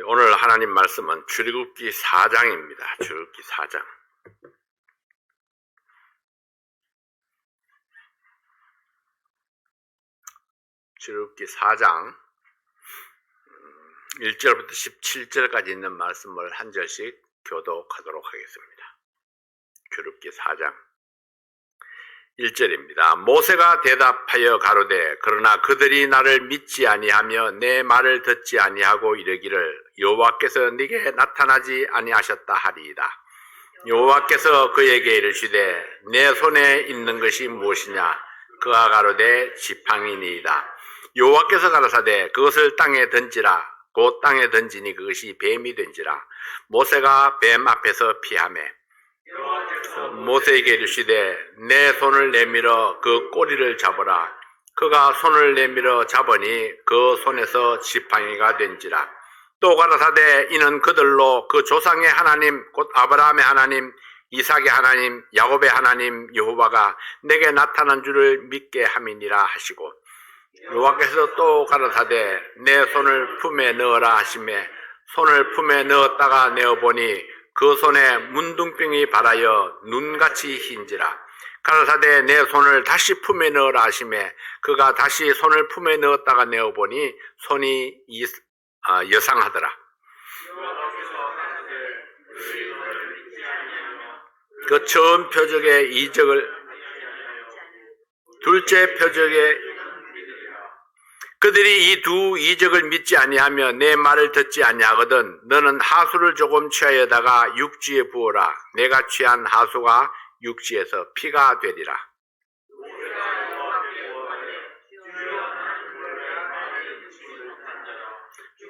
오늘 하나님 말씀은 출애굽기 4장입니다. 출애굽기 4장. 출애굽기 4장 1절부터 17절까지 있는 말씀을 한 절씩 교독하도록 하겠습니다. 출애굽기 4장 1절입니다. 모세가 대답하여 가로되 그러나 그들이 나를 믿지 아니하며 내 말을 듣지 아니하고 이르기를 여호와께서 네게 나타나지 아니하셨다 하리이다. 여호와께서 그에게 이르시되 내 손에 있는 것이 무엇이냐? 그가 가로되 지팡이니이다. 여호와께서 가라사대 그것을 땅에 던지라. 곧 땅에 던지니 그것이 뱀이 된지라. 모세가 뱀 앞에서 피하매 모세에게 이르시되 내 손을 내밀어 그 꼬리를 잡으라. 그가 손을 내밀어 잡으니 그 손에서 지팡이가 된지라. 또 가라사대 이는 그들로 그 조상의 하나님 곧 아브라함의 하나님 이삭의 하나님 야곱의 하나님 여호와가 내게 나타난 줄을 믿게 함이니라 하시고 여호와께서 또 가라사대 내 손을 품에 넣어라 하시매 손을 품에 넣었다가 내어보니 그 손에 문둥병이 발하여 눈같이 흰지라. 가라사대 내 손을 다시 품에 넣으라 하시매 그가 다시 손을 품에 넣었다가 내어보니 손이 여상하더라. 그 처음 표적의 이적을 둘째 표적의 그들이 이 두 이적을 믿지 아니하며 내 말을 듣지 아니하거든 너는 하수를 조금 취하여다가 육지에 부어라. 내가 취한 하수가 육지에서 피가 되리라.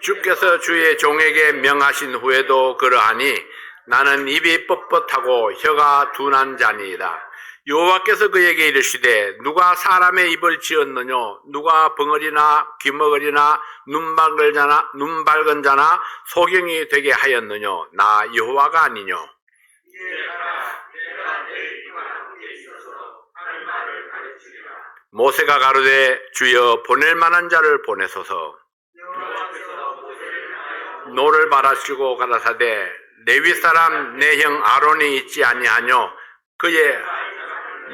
주께서 주의 종에게 명하신 후에도 그러하니 나는 입이 뻣뻣하고 혀가 둔한 자니이다. 여호와께서 그에게 이르시되 누가 사람의 입을 지었느냐? 누가 벙어리나 귀머거리나 눈 밝은 자나 소경이 되게 하였느냐? 나 여호와가 아니뇨. 모세가 가로되 주여 보낼 만한 자를 보내소서. 노를 바라시고 가라사대 레위 사람 내 형 아론이 있지 아니하뇨? 그의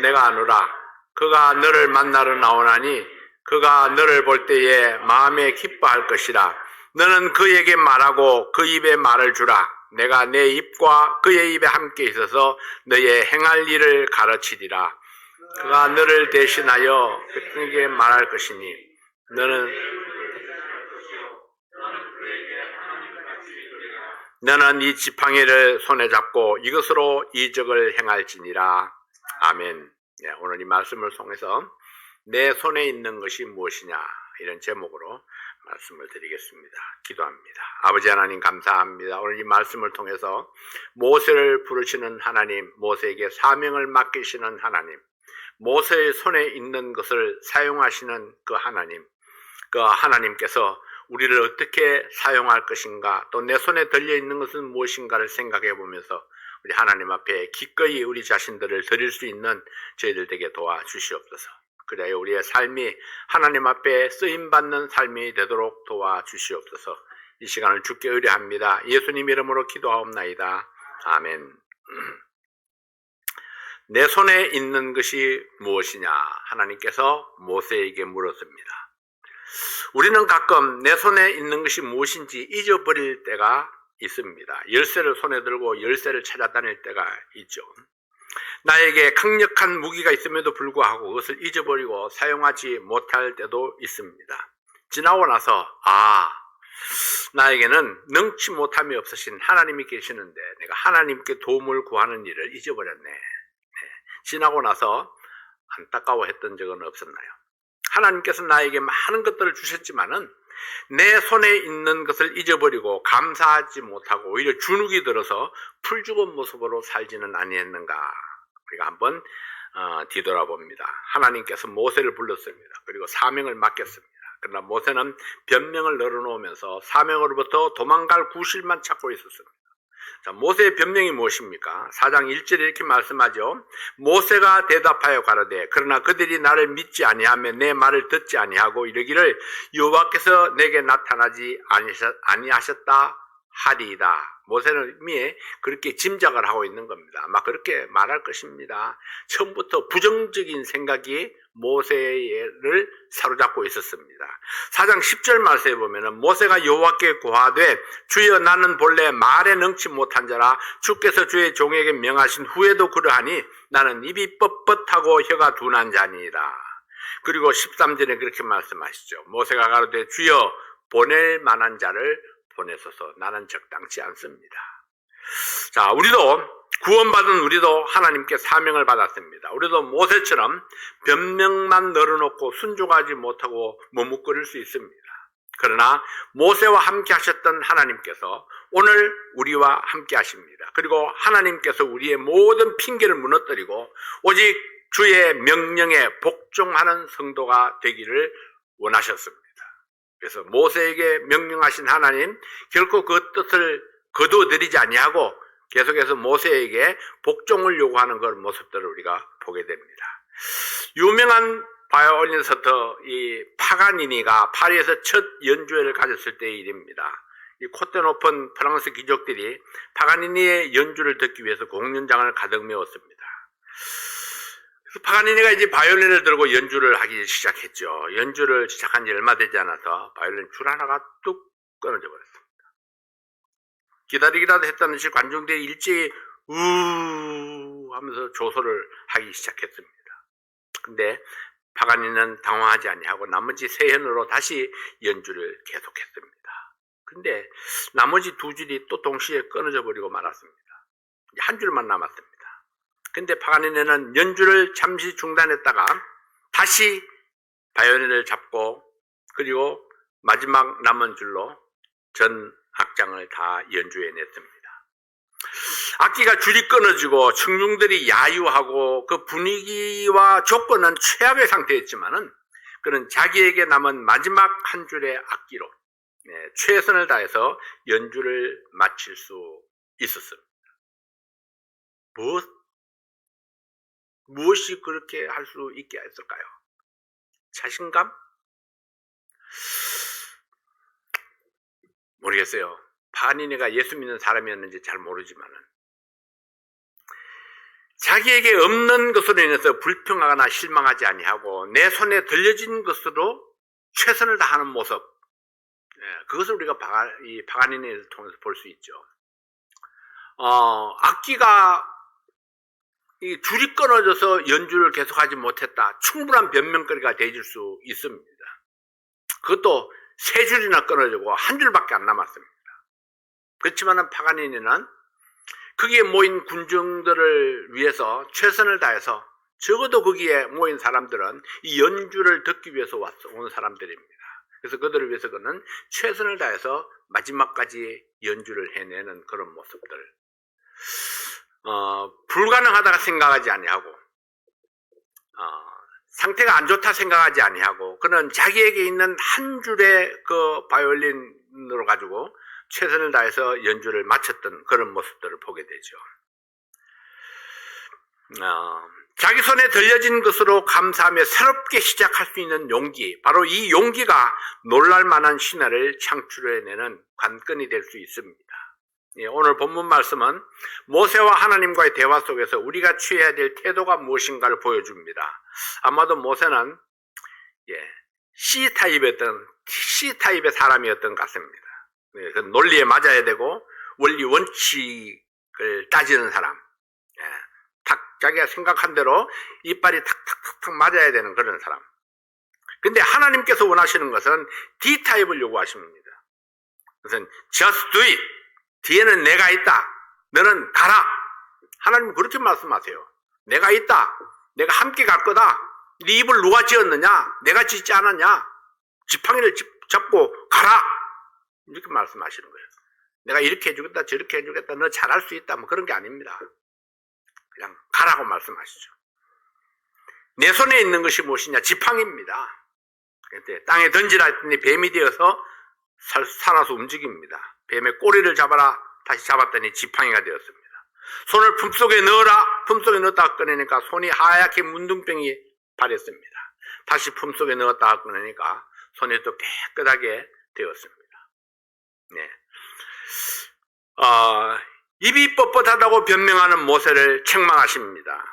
내가 아노라. 그가 너를 만나러 나오나니 그가 너를 볼 때에 마음에 기뻐할 것이라. 너는 그에게 말하고 그 입에 말을 주라. 내가 내 입과 그의 입에 함께 있어서 너의 행할 일을 가르치리라. 그가 너를 대신하여 그에게 말할 것이니 너는 이 지팡이를 손에 잡고 이것으로 이적을 행할지니라. 아멘. 네, 오늘 이 말씀을 통해서 내 손에 있는 것이 무엇이냐 이런 제목으로 말씀을 드리겠습니다. 기도합니다. 아버지 하나님 감사합니다. 오늘 이 말씀을 통해서 모세를 부르시는 하나님, 모세에게 사명을 맡기시는 하나님, 모세의 손에 있는 것을 사용하시는 그 하나님께서 우리를 어떻게 사용할 것인가, 또 내 손에 들려있는 것은 무엇인가를 생각해 보면서 우리 하나님 앞에 기꺼이 우리 자신들을 드릴 수 있는 저희들 되게 도와주시옵소서. 그래야 우리의 삶이 하나님 앞에 쓰임받는 삶이 되도록 도와주시옵소서. 이 시간을 주께 의뢰합니다. 예수님 이름으로 기도하옵나이다. 아멘. 내 손에 있는 것이 무엇이냐? 하나님께서 모세에게 물었습니다. 우리는 가끔 내 손에 있는 것이 무엇인지 잊어버릴 때가 있습니다. 열쇠를 손에 들고 열쇠를 찾아다닐 때가 있죠. 나에게 강력한 무기가 있음에도 불구하고 그것을 잊어버리고 사용하지 못할 때도 있습니다. 지나고 나서 나에게는 능치 못함이 없으신 하나님이 계시는데 내가 하나님께 도움을 구하는 일을 잊어버렸네. 지나고 나서 안타까워했던 적은 없었나요? 하나님께서 나에게 많은 것들을 주셨지만은 내 손에 있는 것을 잊어버리고 감사하지 못하고 오히려 주눅이 들어서 풀죽은 모습으로 살지는 아니했는가? 우리가 한번 뒤돌아봅니다. 하나님께서 모세를 불렀습니다. 그리고 사명을 맡겼습니다. 그러나 모세는 변명을 늘어놓으면서 사명으로부터 도망갈 구실만 찾고 있었습니다. 자, 모세의 변명이 무엇입니까? 4장 1절에 이렇게 말씀하죠. 모세가 대답하여 가로되 그러나 그들이 나를 믿지 아니하며 내 말을 듣지 아니하고 이르기를 여호와께서 내게 나타나지 아니하셨다 하리이다. 모세는 이미 그렇게 짐작을 하고 있는 겁니다. 아마 그렇게 말할 것입니다. 처음부터 부정적인 생각이 모세를 사로잡고 있었습니다. 4장 10절 말씀에 보면은 모세가 여호와께 고하되 주여 나는 본래 말에 능치 못한 자라 주께서 주의 종에게 명하신 후에도 그러하니 나는 입이 뻣뻣하고 혀가 둔한 자니이다. 그리고 13절에 그렇게 말씀하시죠. 모세가 가로되 주여 보낼 만한 자를 보내소서. 나는 적당치 않습니다. 자, 우리도 구원받은 우리도 하나님께 사명을 받았습니다. 우리도 모세처럼 변명만 널어놓고 순종하지 못하고 머뭇거릴 수 있습니다. 그러나 모세와 함께 하셨던 하나님께서 오늘 우리와 함께 하십니다. 그리고 하나님께서 우리의 모든 핑계를 무너뜨리고 오직 주의 명령에 복종하는 성도가 되기를 원하셨습니다. 그래서 모세에게 명령하신 하나님 결코 그 뜻을 거두어들이지 아니하고 계속해서 모세에게 복종을 요구하는 그런 모습들을 우리가 보게 됩니다. 유명한 바이올린 서터 이 파가니니가 파리에서 첫 연주회를 가졌을 때의 일입니다. 이 콧대 높은 프랑스 귀족들이 파가니니의 연주를 듣기 위해서 공연장을 가득 메웠습니다. 그래서 파가니니가 이제 바이올린을 들고 연주를 하기 시작했죠. 연주를 시작한 지 얼마 되지 않아서 바이올린 줄 하나가 뚝 끊어져 버렸습니다. 기다리기라도 했다는 듯이 관중들이 일제히 우 하면서 조소를 하기 시작했습니다. 근데 파가니니는 당황하지 아니하고 나머지 세 현으로 다시 연주를 계속했습니다. 근데 나머지 두 줄이 또 동시에 끊어져 버리고 말았습니다. 한 줄만 남았습니다. 근데 파가니니는 연주를 잠시 중단했다가 다시 바이올린을 잡고 그리고 마지막 남은 줄로 전 악장을 다 연주해냈습니다. 악기가 줄이 끊어지고 청중들이 야유하고 그 분위기와 조건은 최악의 상태였지만은 그는 자기에게 남은 마지막 한 줄의 악기로 최선을 다해서 연주를 마칠 수 있었습니다. 무엇이 그렇게 할 수 있게 했을까요? 자신감? 모르겠어요. 파가니니가 예수 믿는 사람이었는지 잘 모르지만은 자기에게 없는 것으로 인해서 불평하거나 실망하지 아니하고 내 손에 들려진 것으로 최선을 다하는 모습, 그것을 우리가 이 파가니니를 통해서 볼 수 있죠. 악기가 이 줄이 끊어져서 연주를 계속하지 못했다. 충분한 변명거리가 되질 수 있습니다. 그것도 세 줄이나 끊어지고 한 줄밖에 안 남았습니다. 그렇지만 파가니니는 거기에 모인 군중들을 위해서 최선을 다해서 적어도 거기에 모인 사람들은 이 연주를 듣기 위해서 온 사람들입니다. 그래서 그들을 위해서 그는 최선을 다해서 마지막까지 연주를 해내는 그런 모습들. 불가능하다가 생각하지 아니하고 상태가 안 좋다 생각하지 아니하고 그는 자기에게 있는 한 줄의 그 바이올린으로 가지고 최선을 다해서 연주를 마쳤던 그런 모습들을 보게 되죠. 자기 손에 들려진 것으로 감사하며 새롭게 시작할 수 있는 용기, 바로 이 용기가 놀랄만한 신화를 창출해내는 관건이 될 수 있습니다. 오늘 본문 말씀은 모세와 하나님과의 대화 속에서 우리가 취해야 될 태도가 무엇인가를 보여줍니다. 아마도 모세는 C타입의 사람이었던 것 같습니다. 그 논리에 맞아야 되고 원리 원칙을 따지는 사람, 자기가 생각한 대로 이빨이 탁탁탁탁 맞아야 되는 그런 사람. 근데 하나님께서 원하시는 것은 D타입을 요구하십니다. 그것은 just do it. 뒤에는 내가 있다. 너는 가라. 하나님은 그렇게 말씀하세요. 내가 있다. 내가 함께 갈 거다. 네 입을 누가 지었느냐? 내가 짓지 않았냐? 지팡이를 잡고 가라. 이렇게 말씀하시는 거예요. 내가 이렇게 해주겠다, 저렇게 해주겠다, 너 잘할 수 있다, 뭐 그런 게 아닙니다. 그냥 가라고 말씀하시죠. 내 손에 있는 것이 무엇이냐? 지팡이입니다. 땅에 던지라 했더니 뱀이 되어서 살아서 움직입니다. 뱀의 꼬리를 잡아라. 다시 잡았더니 지팡이가 되었습니다. 손을 품속에 넣어라. 품속에 넣었다가 꺼내니까 손이 하얗게 문둥병이 발했습니다. 다시 품속에 넣었다가 꺼내니까 손이 또 깨끗하게 되었습니다. 네. 입이 뻣뻣하다고 변명하는 모세를 책망하십니다.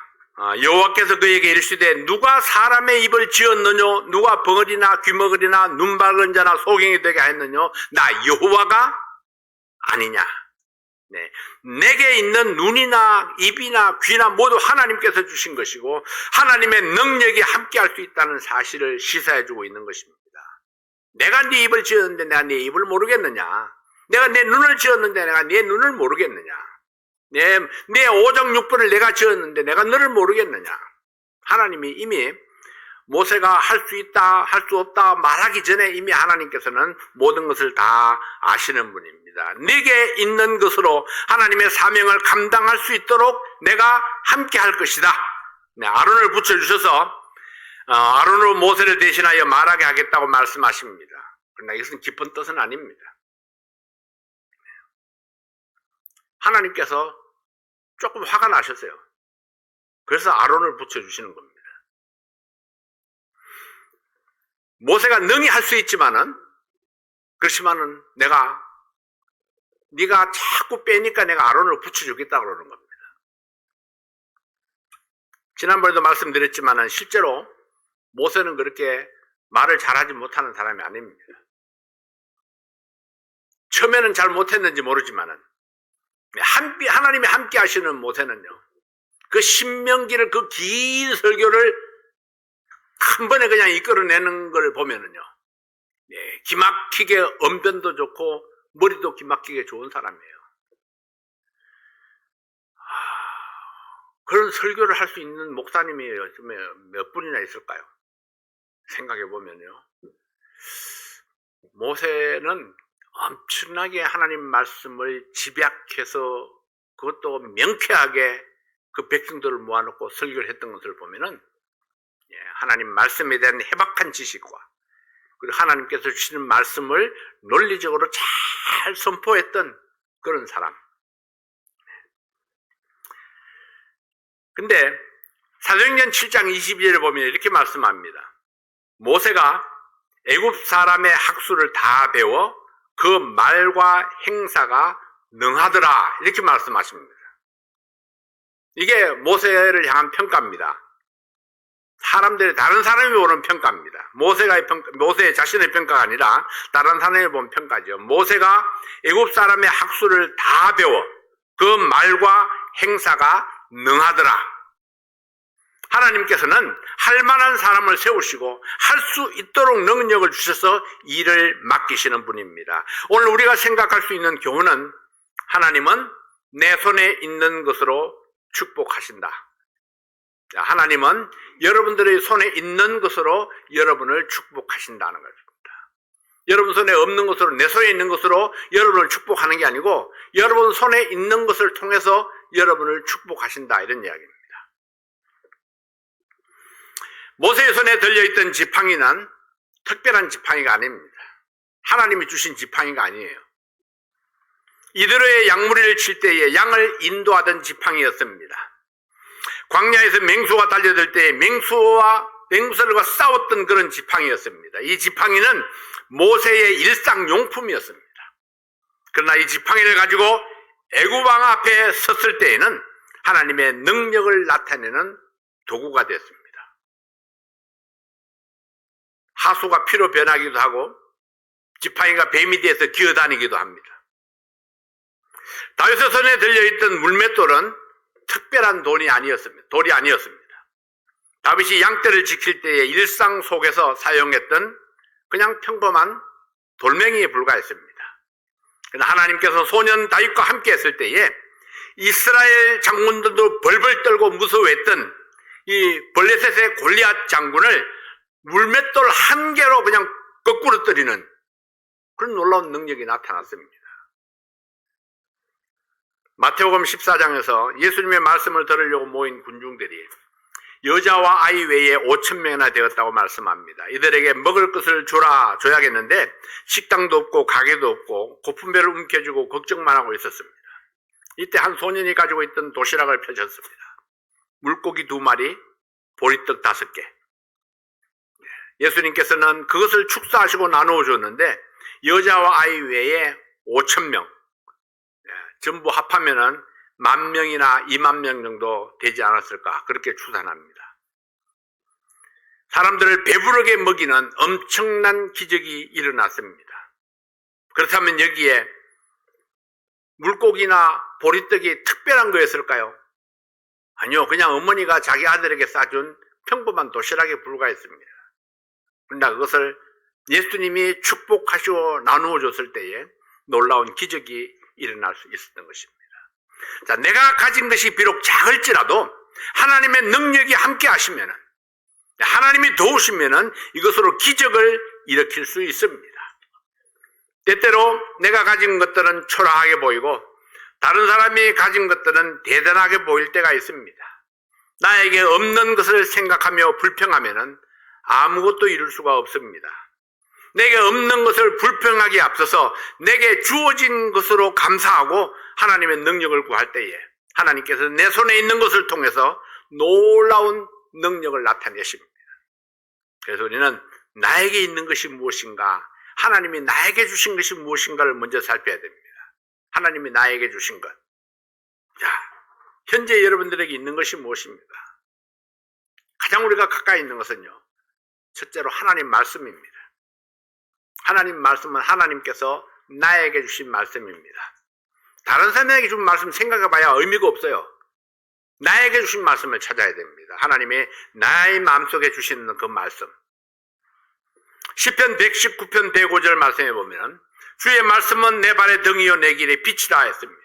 여호와께서 그에게 이르시되 누가 사람의 입을 지었느냐, 누가 벙어리나 귀머거리나 눈박은 자나 소경이 되게 하였느냐, 나 여호와가 아니냐. 네. 내게 있는 눈이나 입이나 귀나 모두 하나님께서 주신 것이고 하나님의 능력이 함께할 수 있다는 사실을 시사해주고 있는 것입니다. 내가 네 입을 지었는데 내가 네 입을 모르겠느냐? 내가 내 눈을 지었는데 내가 네 눈을 모르겠느냐? 내 오정육부를 내가 지었는데 내가 너를 모르겠느냐? 하나님이 이미 모세가 할 수 있다, 할 수 없다 말하기 전에 이미 하나님께서는 모든 것을 다 아시는 분입니다. 네게 있는 것으로 하나님의 사명을 감당할 수 있도록 내가 함께 할 것이다. 네, 아론을 붙여주셔서 아론으로 모세를 대신하여 말하게 하겠다고 말씀하십니다. 그러나 이것은 깊은 뜻은 아닙니다. 하나님께서 조금 화가 나셨어요. 그래서 아론을 붙여주시는 겁니다. 모세가 능히 할 수 있지만은, 그렇지만은 네가 자꾸 빼니까 내가 아론을 붙여주겠다 그러는 겁니다. 지난번에도 말씀드렸지만은 실제로 모세는 그렇게 말을 잘하지 못하는 사람이 아닙니다. 처음에는 잘 못했는지 모르지만은 하나님이 함께 하시는 모세는요, 그 신명기를, 그 긴 설교를 한 번에 그냥 이끌어내는 걸 보면은요, 네, 기막히게 언변도 좋고 머리도 기막히게 좋은 사람이에요. 그런 설교를 할 수 있는 목사님이 요즘에 몇 분이나 있을까요? 생각해 보면요, 모세는 엄청나게 하나님 말씀을 집약해서 그것도 명쾌하게 그 백성들을 모아놓고 설교를 했던 것을 보면은 하나님 말씀에 대한 해박한 지식과 그리고 하나님께서 주시는 말씀을 논리적으로 잘 선포했던 그런 사람. 근데 사도행전 7장 22절에 보면 이렇게 말씀합니다. 모세가 애굽 사람의 학수를 다 배워 그 말과 행사가 능하더라, 이렇게 말씀하십니다. 이게 모세를 향한 평가입니다. 다른 사람이 보는 평가입니다. 모세 자신의 평가가 아니라 다른 사람이 보는 평가죠. 모세가 애굽 사람의 학수를 다 배워 그 말과 행사가 능하더라. 하나님께서는 할 만한 사람을 세우시고 할 수 있도록 능력을 주셔서 일을 맡기시는 분입니다. 오늘 우리가 생각할 수 있는 교훈은, 하나님은 내 손에 있는 것으로 축복하신다. 하나님은 여러분들의 손에 있는 것으로 여러분을 축복하신다는 것입니다. 여러분 손에 없는 것으로, 내 손에 있는 것으로 여러분을 축복하는 게 아니고 여러분 손에 있는 것을 통해서 여러분을 축복하신다, 이런 이야기입니다. 모세의 손에 들려있던 지팡이는 특별한 지팡이가 아닙니다. 하나님이 주신 지팡이가 아니에요. 이대로의 양무리를 칠 때에 양을 인도하던 지팡이였습니다. 광야에서 맹수가 달려들 때 맹수들과 싸웠던 그런 지팡이였습니다. 이 지팡이는 모세의 일상용품이었습니다. 그러나 이 지팡이를 가지고 애굽 왕 앞에 섰을 때에는 하나님의 능력을 나타내는 도구가 됐습니다. 하수가 피로 변하기도 하고 지팡이가 뱀이 돼서 기어다니기도 합니다. 다윗의 손에 들려있던 물맷돌은 특별한 돌이 아니었습니다. 다윗이 양떼를 지킬 때의 일상 속에서 사용했던 그냥 평범한 돌멩이에 불과했습니다. 그러나 하나님께서 소년 다윗과 함께 했을 때에 이스라엘 장군들도 벌벌 떨고 무서워했던 이 블레셋의 골리앗 장군을 물맷돌 한 개로 그냥 거꾸로 때리는 그런 놀라운 능력이 나타났습니다. 마태복음 14장에서 예수님의 말씀을 들으려고 모인 군중들이 여자와 아이 외에 5,000명이나 되었다고 말씀합니다. 이들에게 먹을 것을 줘야겠는데 식당도 없고 가게도 없고 고픈배를 움켜쥐고 걱정만 하고 있었습니다. 이때 한 소년이 가지고 있던 도시락을 펼쳤습니다. 물고기 2마리, 보리떡 5개. 예수님께서는 그것을 축사하시고 나누어 줬는데 여자와 아이 외에 5,000명, 전부 합하면은 10,000명이나 20,000명 정도 되지 않았을까 그렇게 추산합니다. 사람들을 배부르게 먹이는 엄청난 기적이 일어났습니다. 그렇다면 여기에 물고기나 보리떡이 특별한 거였을까요? 아니요, 그냥 어머니가 자기 아들에게 싸준 평범한 도시락에 불과했습니다. 그러나 그것을 예수님이 축복하시고 나누어 줬을 때에 놀라운 기적이 일어날 수 있었던 것입니다. 자, 내가 가진 것이 비록 작을지라도 하나님의 능력이 함께 하시면은, 하나님이 도우시면은 이것으로 기적을 일으킬 수 있습니다. 때때로 내가 가진 것들은 초라하게 보이고 다른 사람이 가진 것들은 대단하게 보일 때가 있습니다. 나에게 없는 것을 생각하며 불평하면은 아무것도 이룰 수가 없습니다. 내게 없는 것을 불평하기에 앞서서 내게 주어진 것으로 감사하고 하나님의 능력을 구할 때에 하나님께서 내 손에 있는 것을 통해서 놀라운 능력을 나타내십니다. 그래서 우리는 나에게 있는 것이 무엇인가, 하나님이 나에게 주신 것이 무엇인가를 먼저 살펴야 됩니다. 하나님이 나에게 주신 것. 자, 현재 여러분들에게 있는 것이 무엇입니까? 가장 우리가 가까이 있는 것은요, 첫째로 하나님 말씀입니다. 하나님 말씀은 하나님께서 나에게 주신 말씀입니다. 다른 사람에게 준 말씀 생각해봐야 의미가 없어요. 나에게 주신 말씀을 찾아야 됩니다. 하나님이 나의 마음속에 주시는 그 말씀. 시편 119편 105절 말씀에 보면 주의 말씀은 내 발의 등이요 내 길의 빛이라 했습니다.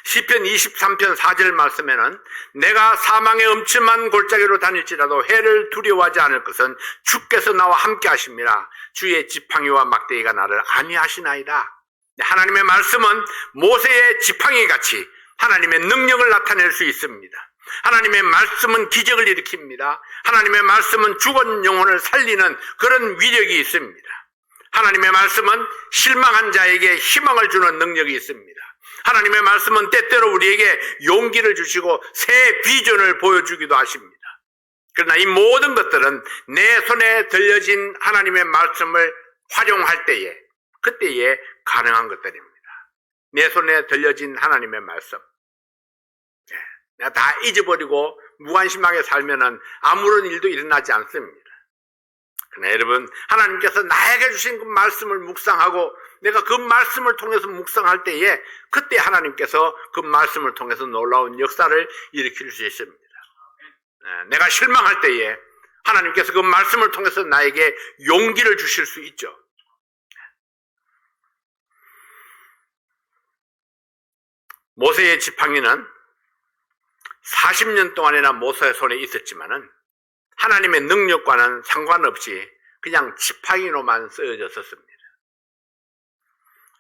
시편 23편 4절 말씀에는 내가 사망의 엄침한 골짜기로 다닐지라도 해를 두려워하지 않을 것은 주께서 나와 함께 하심이라. 주의 지팡이와 막대기가 나를 안위하시나이다. 하나님의 말씀은 모세의 지팡이 같이 하나님의 능력을 나타낼 수 있습니다. 하나님의 말씀은 기적을 일으킵니다. 하나님의 말씀은 죽은 영혼을 살리는 그런 위력이 있습니다. 하나님의 말씀은 실망한 자에게 희망을 주는 능력이 있습니다. 하나님의 말씀은 때때로 우리에게 용기를 주시고 새 비전을 보여주기도 하십니다. 그러나 이 모든 것들은 내 손에 들려진 하나님의 말씀을 활용할 때에, 그때에 가능한 것들입니다. 내 손에 들려진 하나님의 말씀. 내가 다 잊어버리고 무관심하게 살면은 아무런 일도 일어나지 않습니다. 그러나 여러분, 하나님께서 나에게 주신 그 말씀을 묵상하고 내가 그 말씀을 통해서 묵상할 때에 그때 하나님께서 그 말씀을 통해서 놀라운 역사를 일으킬 수 있습니다. 내가 실망할 때에 하나님께서 그 말씀을 통해서 나에게 용기를 주실 수 있죠. 모세의 지팡이는 40년 동안이나 모세의 손에 있었지만은 하나님의 능력과는 상관없이 그냥 지팡이로만 쓰여졌었습니다.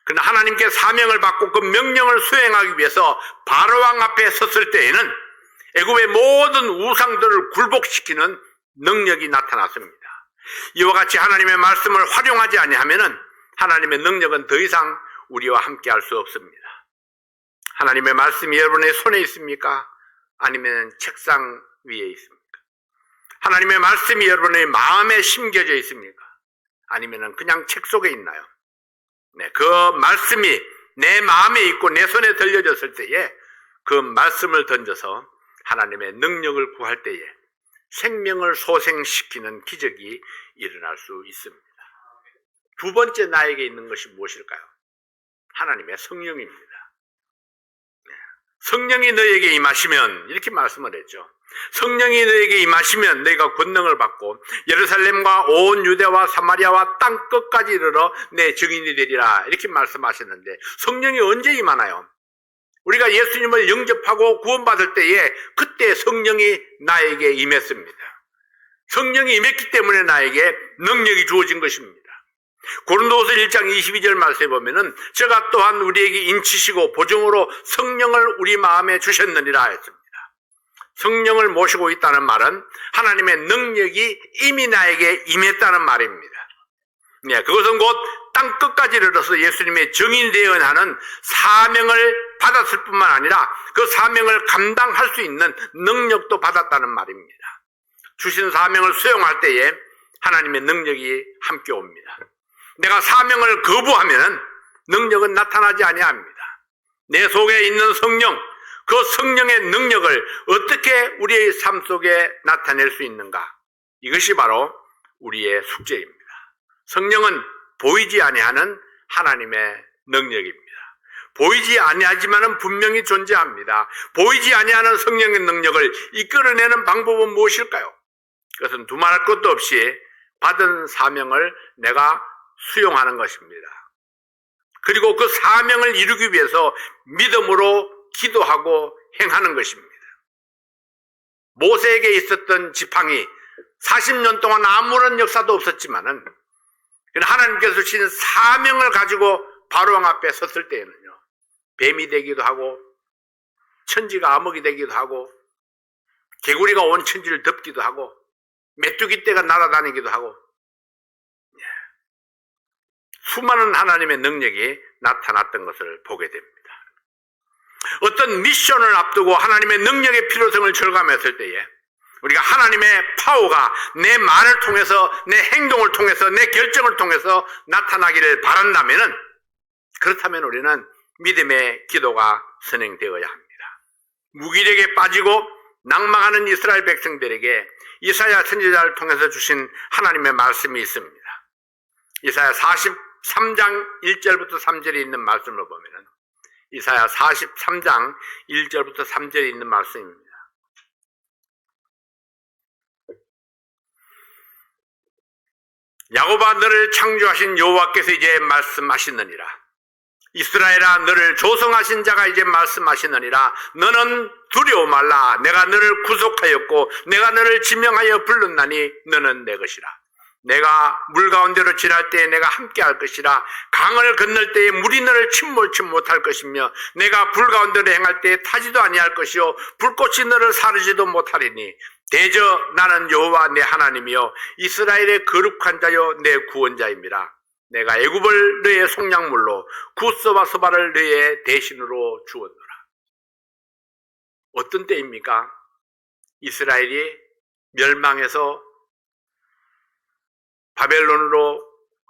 그러나 하나님께 사명을 받고 그 명령을 수행하기 위해서 바로왕 앞에 섰을 때에는 애굽의 모든 우상들을 굴복시키는 능력이 나타났습니다. 이와 같이 하나님의 말씀을 활용하지 아니하면은 하나님의 능력은 더 이상 우리와 함께 할 수 없습니다. 하나님의 말씀이 여러분의 손에 있습니까? 아니면 책상 위에 있습니까? 하나님의 말씀이 여러분의 마음에 심겨져 있습니까? 아니면 그냥 책 속에 있나요? 네, 그 말씀이 내 마음에 있고 내 손에 들려졌을 때에 그 말씀을 던져서 하나님의 능력을 구할 때에 생명을 소생시키는 기적이 일어날 수 있습니다. 두 번째 나에게 있는 것이 무엇일까요? 하나님의 성령입니다. 성령이 너에게 임하시면, 이렇게 말씀을 했죠. 성령이 너에게 임하시면 너희가 권능을 받고 예루살렘과 온 유대와 사마리아와 땅 끝까지 이르러 내 증인이 되리라, 이렇게 말씀하셨는데 성령이 언제 임하나요? 우리가 예수님을 영접하고 구원받을 때에 그때 성령이 나에게 임했습니다. 성령이 임했기 때문에 나에게 능력이 주어진 것입니다. 고린도후서 1장 22절 말씀에 보면은 저가 또한 우리에게 인치시고 보증으로 성령을 우리 마음에 주셨느니라 했습니다. 성령을 모시고 있다는 말은 하나님의 능력이 이미 나에게 임했다는 말입니다. 네, 그것은 곧 땅 끝까지 이르러서 예수님의 증인이 되어야 하는 사명을 받았을 뿐만 아니라 그 사명을 감당할 수 있는 능력도 받았다는 말입니다. 주신 사명을 수행할 때에 하나님의 능력이 함께 옵니다. 내가 사명을 거부하면 능력은 나타나지 아니합니다. 내 속에 있는 성령, 그 성령의 능력을 어떻게 우리의 삶 속에 나타낼 수 있는가? 이것이 바로 우리의 숙제입니다. 성령은 보이지 아니하는 하나님의 능력입니다. 보이지 아니하지만은 분명히 존재합니다. 보이지 아니하는 성령의 능력을 이끌어내는 방법은 무엇일까요? 그것은 두말할 것도 없이 받은 사명을 내가 수용하는 것입니다. 그리고 그 사명을 이루기 위해서 믿음으로 기도하고 행하는 것입니다. 모세에게 있었던 지팡이 40년 동안 아무런 역사도 없었지만은 하나님께서 주신 사명을 가지고 바로왕 앞에 섰을 때에는요, 뱀이 되기도 하고 천지가 암흑이 되기도 하고 개구리가 온 천지를 덮기도 하고 메뚜기 떼가 날아다니기도 하고 수많은 하나님의 능력이 나타났던 것을 보게 됩니다. 어떤 미션을 앞두고 하나님의 능력의 필요성을 절감했을 때에 우리가 하나님의 파워가 내 말을 통해서, 내 행동을 통해서, 내 결정을 통해서 나타나기를 바란다면은, 그렇다면 우리는 믿음의 기도가 선행되어야 합니다. 무기력에 빠지고 낭망하는 이스라엘 백성들에게 이사야 선지자를 통해서 주신 하나님의 말씀이 있습니다. 이사야 43장 1절부터 3절에 있는 말씀을 보면은, 이사야 43장 1절부터 3절에 있는 말씀입니다. 야곱아, 너를 창조하신 여호와께서 이제 말씀하시느니라. 이스라엘아, 너를 조성하신 자가 이제 말씀하시느니라. 너는 두려워 말라. 내가 너를 구속하였고 내가 너를 지명하여 불렀나니 너는 내 것이라. 내가 물 가운데로 지날 때에 내가 함께 할 것이라. 강을 건널 때에 물이 너를 침몰치 못할 것이며 내가 불 가운데로 행할 때에 타지도 아니할 것이요 불꽃이 너를 사르지도 못하리니 대저 나는 여호와 내 하나님이요 이스라엘의 거룩한 자요 내 구원자입니다. 내가 애굽을 너의 속량물로 굿서와 서바를 너의 대신으로 주었노라. 어떤 때입니까? 이스라엘이 멸망해서 바벨론으로,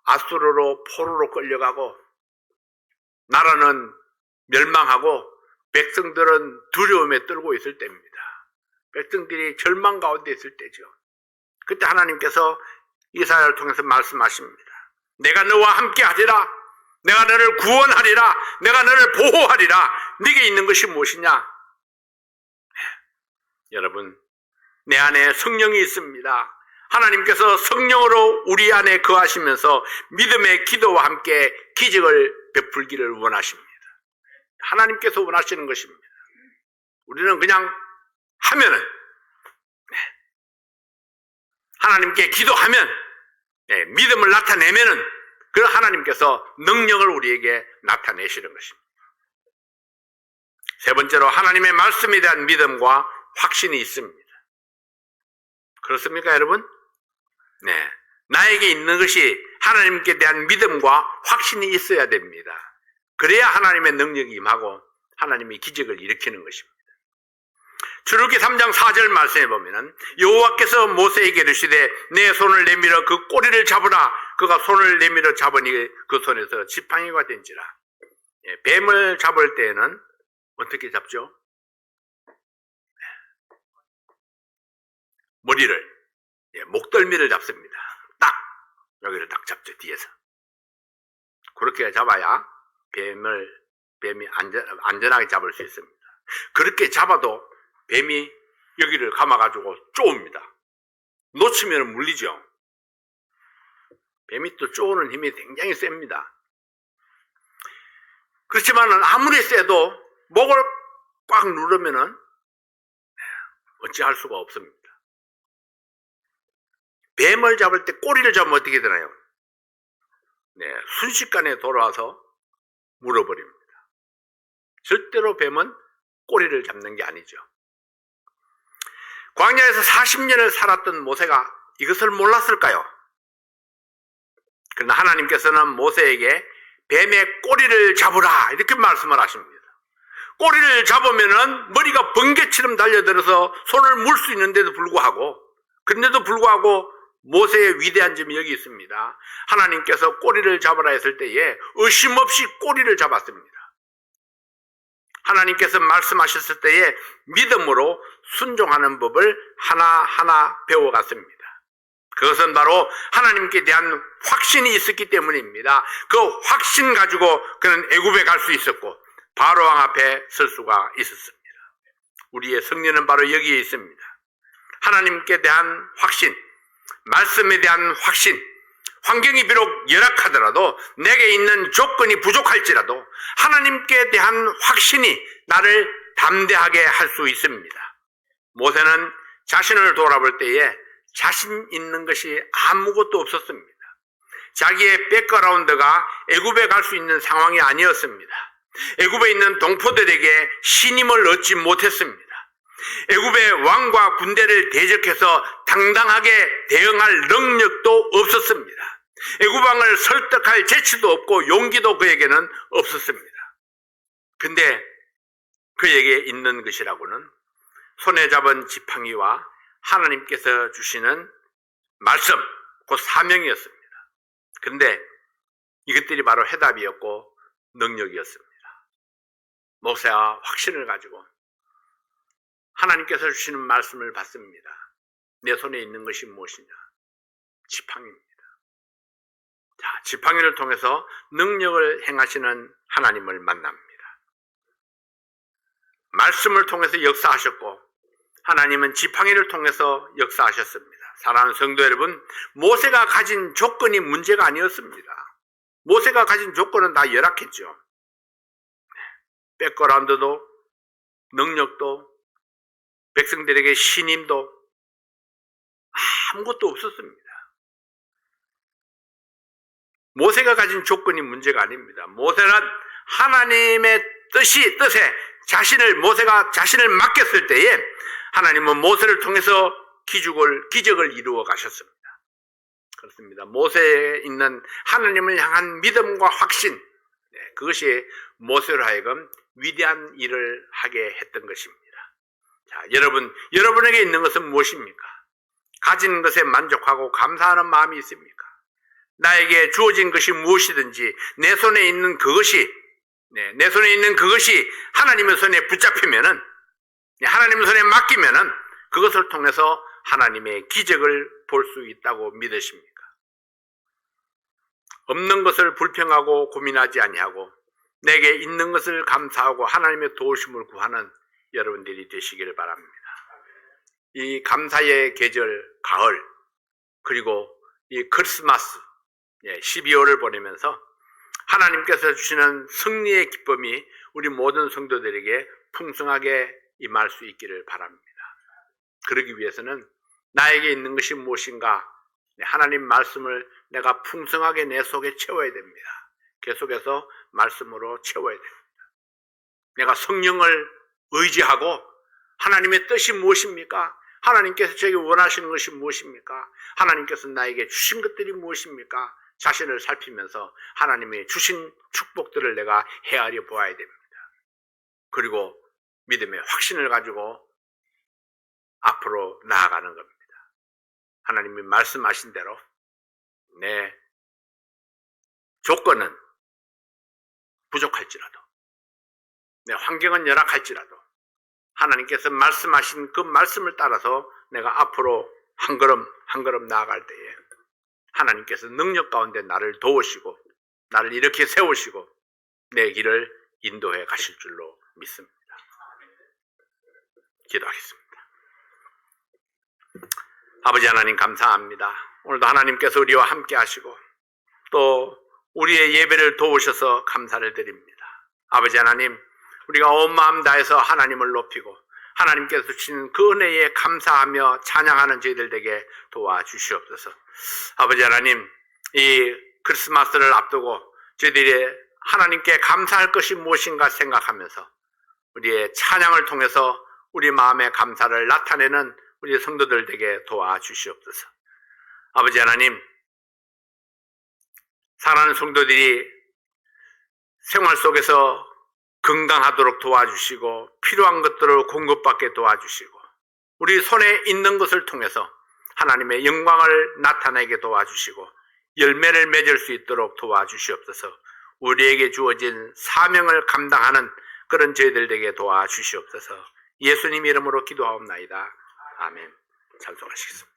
아수르로, 포로로 끌려가고 나라는 멸망하고 백성들은 두려움에 떨고 있을 때입니다. 백성들이 절망 가운데 있을 때죠. 그때 하나님께서 이사야를 통해서 말씀하십니다. 내가 너와 함께 하리라. 내가 너를 구원하리라. 내가 너를 보호하리라. 네게 있는 것이 무엇이냐? 여러분, 내 안에 성령이 있습니다. 하나님께서 성령으로 우리 안에 거하시면서 믿음의 기도와 함께 기적을 베풀기를 원하십니다. 하나님께서 원하시는 것입니다. 우리는 그냥 하면은, 하나님께 기도하면, 믿음을 나타내면은 그 하나님께서 능력을 우리에게 나타내시는 것입니다. 세 번째로 하나님의 말씀에 대한 믿음과 확신이 있습니다. 그렇습니까, 여러분? 네. 나에게 있는 것이 하나님께 대한 믿음과 확신이 있어야 됩니다. 그래야 하나님의 능력이 임하고 하나님이 기적을 일으키는 것입니다. 출애굽기 3장 4절 말씀에 보면은 여호와께서 모세에게 이르시되 내 손을 내밀어 그 꼬리를 잡으라. 그가 손을 내밀어 잡으니 그 손에서 지팡이가 된지라. 뱀을 잡을 때에는 어떻게 잡죠? 머리를, 목덜미를 잡습니다. 딱 여기를 딱 잡죠, 뒤에서. 그렇게 잡아야 뱀이 안전하게 잡을 수 있습니다. 그렇게 잡아도 뱀이 여기를 감아가지고 쪼옵니다. 놓치면 물리죠. 뱀이 또 쪼는 힘이 굉장히 셉니다. 그렇지만 아무리 세도 목을 꽉 누르면은 어찌할 수가 없습니다. 뱀을 잡을 때 꼬리를 잡으면 어떻게 되나요? 순식간에 돌아와서 물어버립니다. 절대로 뱀은 꼬리를 잡는 게 아니죠. 광야에서 40년을 살았던 모세가 이것을 몰랐을까요? 그러나 하나님께서는 모세에게 뱀의 꼬리를 잡으라 이렇게 말씀을 하십니다. 꼬리를 잡으면은 머리가 번개처럼 달려들어서 손을 물 수 있는데도 불구하고, 그런데도 불구하고 모세의 위대한 점이 여기 있습니다. 하나님께서 꼬리를 잡으라 했을 때에 의심 없이 꼬리를 잡았습니다. 하나님께서 말씀하셨을 때에 믿음으로 순종하는 법을 하나하나 배워갔습니다. 그것은 바로 하나님께 대한 확신이 있었기 때문입니다. 그 확신 가지고 그는 애굽에 갈 수 있었고 바로왕 앞에 설 수가 있었습니다. 우리의 승리는 바로 여기에 있습니다. 하나님께 대한 확신, 말씀에 대한 확신, 환경이 비록 열악하더라도 내게 있는 조건이 부족할지라도 하나님께 대한 확신이 나를 담대하게 할 수 있습니다. 모세는 자신을 돌아볼 때에 자신 있는 것이 아무것도 없었습니다. 자기의 백그라운드가 애굽에 갈 수 있는 상황이 아니었습니다. 애굽에 있는 동포들에게 신임을 얻지 못했습니다. 애굽의 왕과 군대를 대적해서 당당하게 대응할 능력도 없었습니다. 애굽 왕을 설득할 재치도 없고 용기도 그에게는 없었습니다. 근데 그에게 있는 것이라고는 손에 잡은 지팡이와 하나님께서 주시는 말씀, 그 사명이었습니다. 근데 이것들이 바로 해답이었고 능력이었습니다. 모세가 확신을 가지고 하나님께서 주시는 말씀을 받습니다. 내 손에 있는 것이 무엇이냐? 지팡이입니다. 자, 지팡이를 통해서 능력을 행하시는 하나님을 만납니다. 말씀을 통해서 역사하셨고 하나님은 지팡이를 통해서 역사하셨습니다. 사랑하는 성도 여러분, 모세가 가진 조건이 문제가 아니었습니다. 모세가 가진 조건은 다 열악했죠. 백그라운드도 능력도 백성들에게 신임도 아무것도 없었습니다. 모세가 가진 조건이 문제가 아닙니다. 모세는 하나님의 뜻에 모세가 자신을 맡겼을 때에 하나님은 모세를 통해서 기적을 이루어 가셨습니다. 그렇습니다. 모세에 있는 하나님을 향한 믿음과 확신, 그것이 모세로 하여금 위대한 일을 하게 했던 것입니다. 자, 여러분에게 있는 것은 무엇입니까? 가진 것에 만족하고 감사하는 마음이 있습니까? 나에게 주어진 것이 무엇이든지 내 손에 있는 그것이 하나님의 손에 붙잡히면은, 하나님의 손에 맡기면은 그것을 통해서 하나님의 기적을 볼 수 있다고 믿으십니까? 없는 것을 불평하고 고민하지 아니하고 내게 있는 것을 감사하고 하나님의 도우심을 구하는 여러분들이 되시기를 바랍니다. 이 감사의 계절 가을, 그리고 이 크리스마스 12월을 보내면서 하나님께서 주시는 승리의 기쁨이 우리 모든 성도들에게 풍성하게 임할 수 있기를 바랍니다. 그러기 위해서는 나에게 있는 것이 무엇인가, 하나님 말씀을 내가 풍성하게 내 속에 채워야 됩니다. 계속해서 말씀으로 채워야 됩니다. 내가 성령을 의지하고 하나님의 뜻이 무엇입니까? 하나님께서 저에게 원하시는 것이 무엇입니까? 하나님께서 나에게 주신 것들이 무엇입니까? 자신을 살피면서 하나님의 주신 축복들을 내가 헤아려 보아야 됩니다. 그리고 믿음의 확신을 가지고 앞으로 나아가는 겁니다. 하나님이 말씀하신 대로 내 조건은 부족할지라도, 내 환경은 열악할지라도 하나님께서 말씀하신 그 말씀을 따라서 내가 앞으로 한 걸음 나아갈 때에 하나님께서 능력 가운데 나를 도우시고 나를 이렇게 세우시고 내 길을 인도해 가실 줄로 믿습니다. 기도하겠습니다. 아버지 하나님 감사합니다. 오늘도 하나님께서 우리와 함께 하시고 또 우리의 예배를 도우셔서 감사를 드립니다. 아버지 하나님, 우리가 온 마음 다해서 하나님을 높이고 하나님께서 주신 그 은혜에 감사하며 찬양하는 저희들 되게 도와주시옵소서. 아버지 하나님, 이 크리스마스를 앞두고 저희들이 하나님께 감사할 것이 무엇인가 생각하면서 우리의 찬양을 통해서 우리 마음의 감사를 나타내는 우리 성도들 되게 도와주시옵소서. 아버지 하나님, 사랑하는 성도들이 생활 속에서 건강하도록 도와주시고 필요한 것들을 공급받게 도와주시고 우리 손에 있는 것을 통해서 하나님의 영광을 나타내게 도와주시고 열매를 맺을 수 있도록 도와주시옵소서. 우리에게 주어진 사명을 감당하는 그런 저희들 되게 도와주시옵소서. 예수님 이름으로 기도하옵나이다. 아멘. 찬송하시겠습니다.